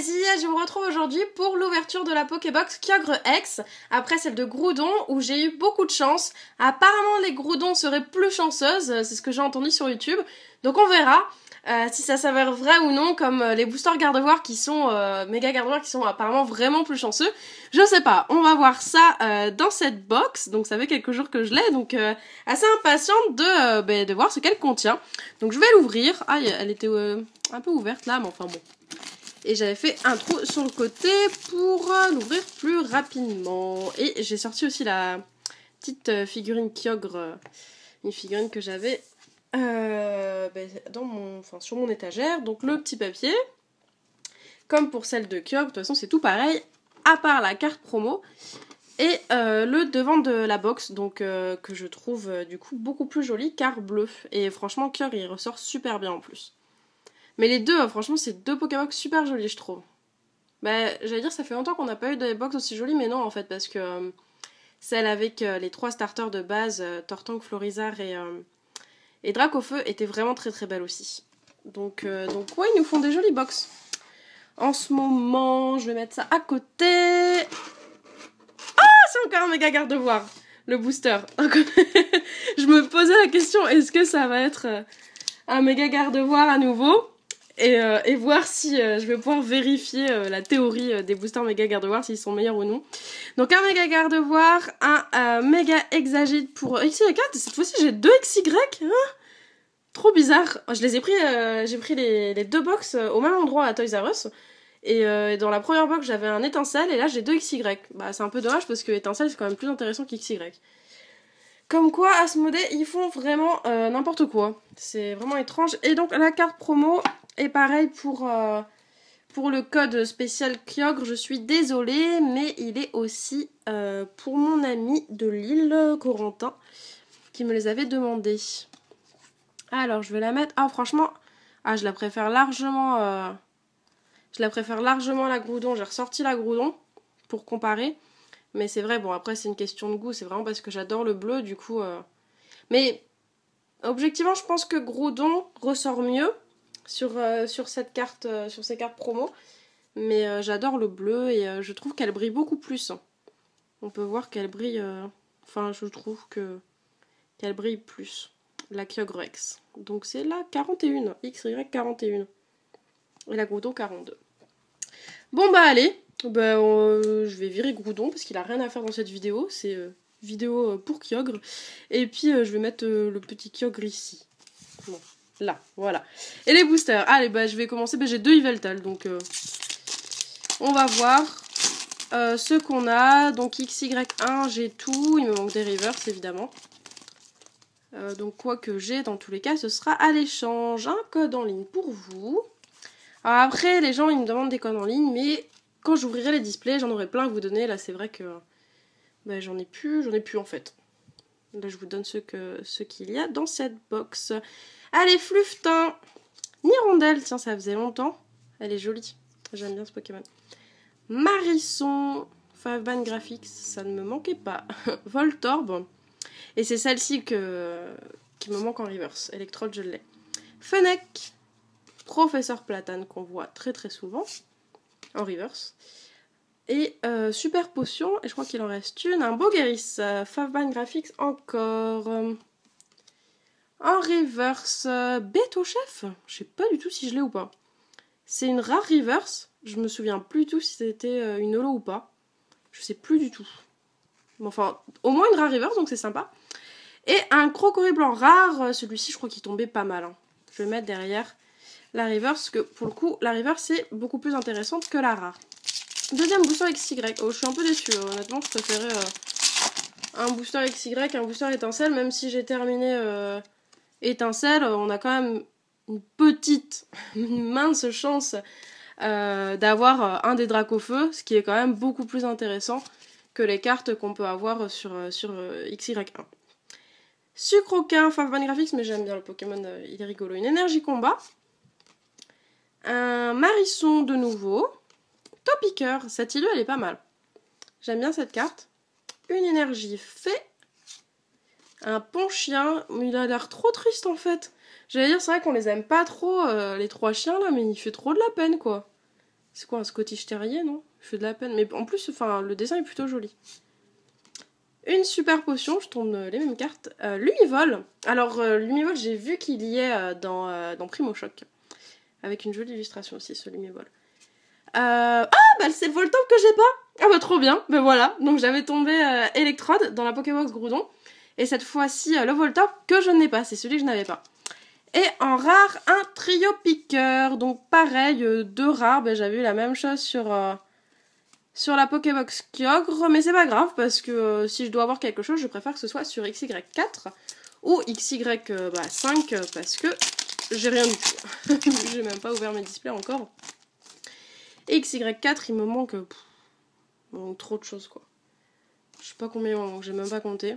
Daisy, je vous retrouve aujourd'hui pour l'ouverture de la Pokébox Kyogre X, après celle de Groudon où j'ai eu beaucoup de chance. Apparemment les Groudons seraient plus chanceuses, c'est ce que j'ai entendu sur YouTube, donc on verra si ça s'avère vrai ou non, comme les boosters Gardevoir qui sont, méga Gardevoir qui sont apparemment vraiment plus chanceux. Je sais pas, on va voir ça dans cette box, donc ça fait quelques jours que je l'ai, donc assez impatiente de voir ce qu'elle contient. Donc je vais l'ouvrir. Ah, elle était un peu ouverte là, mais enfin bon. Et j'avais fait un trou sur le côté pour l'ouvrir plus rapidement. Et j'ai sorti aussi la petite figurine Kyogre, une figurine que j'avais sur mon étagère. Donc le petit papier, comme pour celle de Kyogre, de toute façon c'est tout pareil, à part la carte promo. Et le devant de la box, donc que je trouve du coup beaucoup plus joli car bleu. Et franchement Kyogre il ressort super bien en plus. Mais les deux, franchement, c'est deux Pokébox super jolis, je trouve. Bah, j'allais dire, ça fait longtemps qu'on n'a pas eu des box aussi jolies, mais non, en fait, parce que celle avec les 3 starters de base, Tortank, Florizarre et Dracofeu, était vraiment très très belle aussi. Donc ouais, ils nous font des jolies box. En ce moment, je vais mettre ça à côté. Ah, c'est encore un méga Gardevoir, le booster. Je me posais la question, est-ce que ça va être un méga Gardevoir à nouveau ? Et voir si je vais pouvoir vérifier la théorie des boosters méga Gardevoir, s'ils sont meilleurs ou non. Donc un méga Gardevoir, un méga Exagite pour XY4. Cette fois-ci j'ai 2 XY. Hein, trop bizarre. Je les ai pris, j'ai pris les 2 box au même endroit à Toys R Us. Et dans la première box j'avais un étincelle et là j'ai 2 XY. Bah c'est un peu dommage parce que étincelle c'est quand même plus intéressant qu'XY. Comme quoi, Asmodée, ils font vraiment n'importe quoi. C'est vraiment étrange. Et donc, la carte promo est pareil pour le code spécial Kyogre. Je suis désolée, mais il est aussi pour mon ami de Lille, Corentin, qui me les avait demandés. Alors, je vais la mettre... Ah, franchement, je la préfère largement... la Groudon. J'ai ressorti la Groudon pour comparer. Mais c'est vrai, bon après c'est une question de goût, c'est vraiment parce que j'adore le bleu du coup. Mais objectivement je pense que Groudon ressort mieux sur cette carte, sur ces cartes promo. Mais j'adore le bleu et je trouve qu'elle brille beaucoup plus. On peut voir qu'elle brille, je trouve qu'elle brille plus. La Kyogre X. Donc c'est la 41, XY41. Et la Groudon 42. Bon bah allez. Je vais virer Groudon parce qu'il a rien à faire dans cette vidéo. C'est vidéo pour Kyogre. Et puis je vais mettre le petit Kyogre ici. Bon, là, voilà. Et les boosters. Allez, je vais commencer. J'ai 2 Yveltal. Donc on va voir ce qu'on a. Donc XY1, j'ai tout. Il me manque des reverse évidemment. Donc quoi que j'ai, dans tous les cas, ce sera à l'échange. Un code en ligne pour vous. Alors après, les gens ils me demandent des codes en ligne, mais quand j'ouvrirai les displays, j'en aurai plein à vous donner. Là, c'est vrai que j'en ai plus en fait. Là, je vous donne ce qu'il y a dans cette box. Allez, Fluftin, Nirondelle, tiens, ça faisait longtemps. Elle est jolie, j'aime bien ce Pokémon. Marisson, Favban Graphics, ça ne me manquait pas. Voltorb, et c'est celle-ci qui me manque en reverse. Electrode, je l'ai. Fennec, Professeur Platane, qu'on voit très très souvent en reverse. Et super potion, et je crois qu'il en reste une, un Bogeris, Favban Graphics encore. En reverse, Beto Chef, je sais pas du tout si je l'ai ou pas. C'est une rare reverse, je me souviens plus du tout si c'était une holo ou pas. Je sais plus du tout. Bon, enfin, au moins une rare reverse, donc c'est sympa. Et un Crocodile blanc rare, celui-ci je crois qu'il tombait pas mal. Hein. Je vais le mettre derrière la reverse, que pour le coup, la reverse est beaucoup plus intéressante que la rare. Deuxième booster XY. Oh, je suis un peu déçue, honnêtement, je préférais un booster XY, un booster étincelle, même si j'ai terminé étincelle, on a quand même une mince chance d'avoir un des Dracofeu, ce qui est quand même beaucoup plus intéressant que les cartes qu'on peut avoir sur XY1. Sucroquin, Favban Graphics, mais j'aime bien le Pokémon, il est rigolo. Une énergie combat. Un Marisson de nouveau. Topiqueur, cette île elle est pas mal. J'aime bien cette carte. Une énergie fée. Un Ponchien, il a l'air trop triste en fait. J'allais dire, c'est vrai qu'on les aime pas trop, les 3 chiens là, mais il fait trop de la peine quoi. C'est quoi, un Scottish Terrier, non? Je fais de la peine. Mais en plus, enfin, le dessin est plutôt joli. Une super potion, je tourne les mêmes cartes. Lumivol. Alors, Lumivol, j'ai vu qu'il y est dans Primo Choc. Avec une jolie illustration aussi, ce Lumivol. Ah, bah c'est le Voltorb que j'ai pas. Ah bah trop bien, ben voilà. Donc j'avais tombé Electrode dans la Pokébox Groudon. Et cette fois-ci, le Voltorb que je n'ai pas, c'est celui que je n'avais pas. Et en rare, un trio piqueur. Donc pareil, 2 rares, ben, j'avais eu la même chose sur la Pokébox Kyogre. Mais c'est pas grave, parce que si je dois avoir quelque chose, je préfère que ce soit sur XY4 ou XY5, parce que j'ai rien du tout. J'ai même pas ouvert mes displays encore. Et XY4, il me manque trop de choses, quoi. Je sais pas combien il me manque, j'ai même pas compté.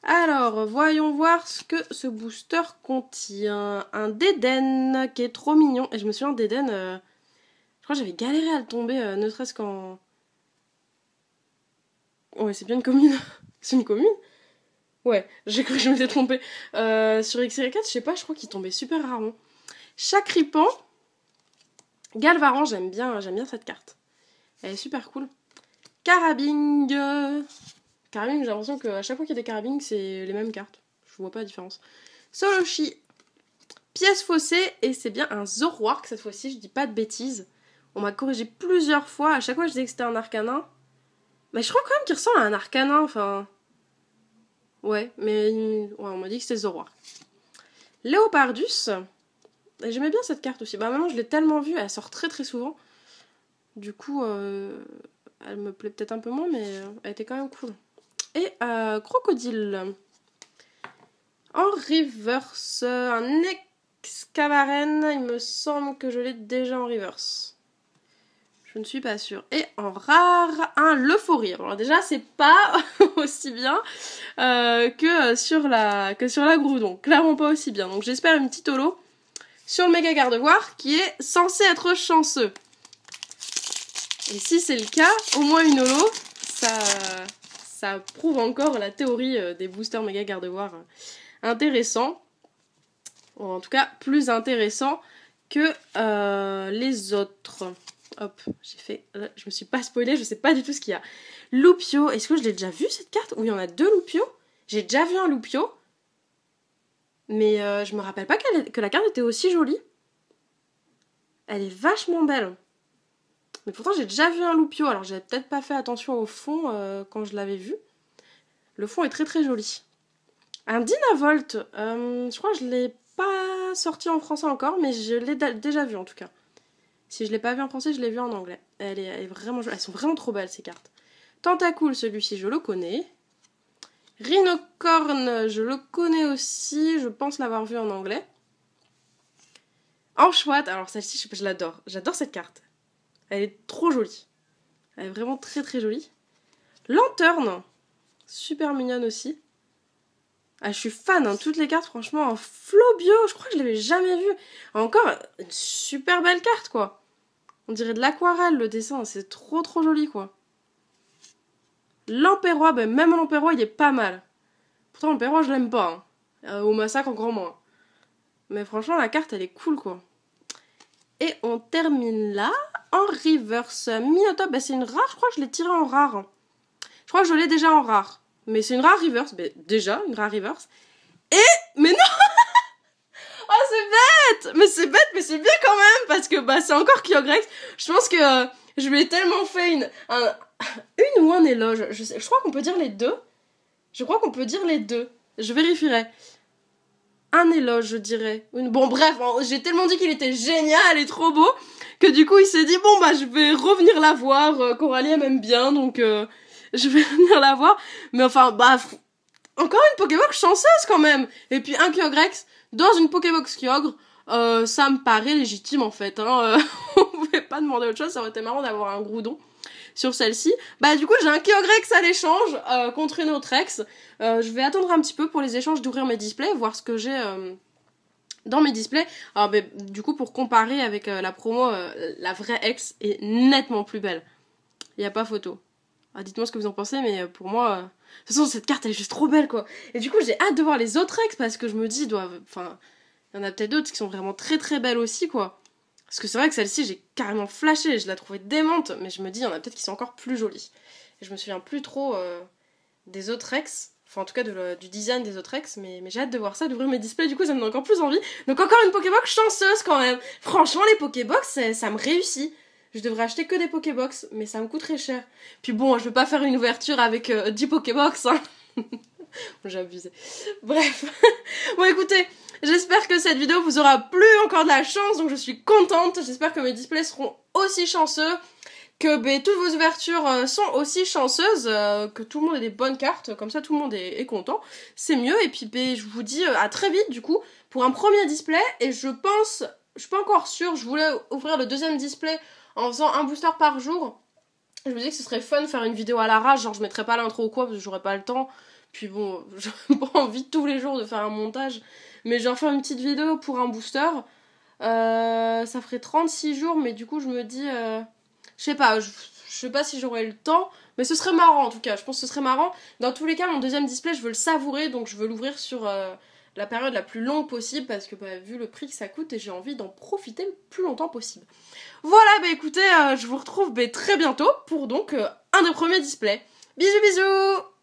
Alors, voyons voir ce que ce booster contient. Un Dédenne qui est trop mignon. Et je me souviens, Dédenne, je crois que j'avais galéré à le tomber, ne serait-ce qu'en... Ouais, c'est bien une commune. C'est une commune? Ouais, j'ai cru que je m'étais trompée. Sur XY4, je sais pas, je crois qu'il tombait super rarement. Chakripan. Galvaran, j'aime bien cette carte. Elle est super cool. Carabing. Carabing, j'ai l'impression qu'à chaque fois qu'il y a des Carabing, c'est les mêmes cartes. Je vois pas la différence. Soloshi. Pièce faussée, et c'est bien un Zoroark cette fois-ci, je dis pas de bêtises. On m'a corrigé plusieurs fois, à chaque fois je disais que c'était un Arcanin. Mais je crois quand même qu'il ressemble à un Arcanin, enfin... Ouais, mais ouais, on m'a dit que c'était Zoroark. Léopardus. J'aimais bien cette carte aussi. Bah maintenant je l'ai tellement vue, elle sort très très souvent. Du coup, elle me plaît peut-être un peu moins, mais elle était quand même cool. Et Crocodile. En reverse, un Excavaren, il me semble que je l'ai déjà en reverse. Je ne suis pas sûre. Et en rare, un Leufaurie. Alors déjà, c'est pas aussi bien que sur la Groudon. Clairement pas aussi bien. Donc j'espère une petite holo sur le méga gardevoir qui est censé être chanceux. Et si c'est le cas, au moins une holo, ça prouve encore la théorie des boosters méga gardevoir intéressants. Ou en tout cas, plus intéressants que les autres. Hop, je me suis pas spoilée, je sais pas du tout ce qu'il y a. Loupio, est-ce que je l'ai déjà vu cette carte? Ou il y en a 2 Loupio? J'ai déjà vu un Loupio. Mais je me rappelle pas que la carte était aussi jolie. Elle est vachement belle. Mais pourtant j'ai déjà vu un Loupio, alors j'avais peut-être pas fait attention au fond quand je l'avais vu. Le fond est très très joli. Un Dynavolt, je crois que je l'ai pas sorti en français encore, mais je l'ai déjà vu en tout cas. Si je l'ai pas vu en français, je l'ai vu en anglais. Elle est vraiment jolie. Elles sont vraiment trop belles ces cartes. Tentacool, celui-ci je le connais. Rhinocorn, je le connais aussi, je pense l'avoir vu en anglais. Anchoite, alors celle-ci je l'adore. J'adore cette carte. Elle est trop jolie. Elle est vraiment très très jolie. Lanterne, super mignonne aussi. Ah, je suis fan, hein, toutes les cartes, franchement, en Flobio, je crois que je l'avais jamais vu. Encore une super belle carte, quoi. On dirait de l'aquarelle, le dessin, c'est trop trop joli, quoi. Lampérois, ben même Lampérois, il est pas mal. Pourtant, Lampérois, je l'aime pas. Hein. Au massacre, encore moins. Mais franchement, la carte, elle est cool, quoi. Et on termine là, en reverse. Minotaur, ben c'est une rare, je crois que je l'ai tirée en rare. Je crois que je l'ai déjà en rare. Mais c'est une rare reverse, ben déjà, une rare reverse. Et, mais non. Oh, c'est bête. Mais c'est bête, mais c'est bien quand même, parce que bah c'est encore Kyogrex. Je pense que je lui ai tellement fait une ou un éloge. Je crois qu'on peut dire les deux. Je crois qu'on peut dire les deux. Je vérifierai. Un éloge, je dirais. Bon, bref, j'ai tellement dit qu'il était génial et trop beau que du coup il s'est dit bon bah je vais revenir la voir. Coralie elle m'aime bien, donc je vais venir la voir. Mais enfin, bah encore une Pokébox chanceuse quand même. Et puis un Kyogrex dans une Pokébox Kyogre, ça me paraît légitime en fait. Hein. On pouvait pas demander autre chose, ça aurait été marrant d'avoir un Groudon sur celle-ci. Bah du coup j'ai un Kyogrex à l'échange contre une autre ex. Je vais attendre un petit peu pour les échanges d'ouvrir mes displays, voir ce que j'ai dans mes displays. Alors bah, du coup pour comparer avec la promo, la vraie ex est nettement plus belle. Il n'y a pas photo. Ah, dites-moi ce que vous en pensez, mais pour moi... De toute façon, cette carte, elle est juste trop belle, quoi. Et du coup, j'ai hâte de voir les autres ex, parce que je me dis, enfin, il y en a peut-être d'autres qui sont vraiment très très belles aussi, quoi. Parce que c'est vrai que celle-ci, j'ai carrément flashé, je la trouvais démente, mais je me dis, il y en a peut-être qui sont encore plus jolies. Et je me souviens plus trop des autres ex, enfin en tout cas du design des autres ex, mais j'ai hâte de voir ça, d'ouvrir mes displays, du coup ça me donne encore plus envie. Donc encore une Pokébox chanceuse quand même. Franchement, les Pokébox, ça me réussit. Je devrais acheter que des Pokébox, mais ça me coûte très cher. Puis bon, je vais pas faire une ouverture avec 10 Pokébox, hein. J'ai abusé. Bref. Bon écoutez, j'espère que cette vidéo vous aura plu, encore de la chance, donc je suis contente. J'espère que mes displays seront aussi chanceux, que toutes vos ouvertures sont aussi chanceuses, que tout le monde ait des bonnes cartes, comme ça tout le monde est content. C'est mieux, et puis je vous dis à très vite du coup, pour un premier display, et je suis pas encore sûre, je voulais ouvrir le deuxième display en faisant un booster par jour. Je me disais que ce serait fun de faire une vidéo à l'arrache, genre je mettrais pas l'intro ou quoi, parce que j'aurais pas le temps. Puis bon, j'ai pas envie tous les jours de faire un montage. Mais je vais faire une petite vidéo pour un booster. Ça ferait 36 jours, mais du coup je me dis... je sais pas si j'aurai le temps. Mais ce serait marrant en tout cas, je pense que ce serait marrant. Dans tous les cas, mon deuxième display, je veux le savourer. Donc je veux l'ouvrir sur la période la plus longue possible. Parce que vu le prix que ça coûte, et j'ai envie d'en profiter le plus longtemps possible. Voilà, écoutez, je vous retrouve très bientôt pour donc un des premiers displays. Bisous bisous.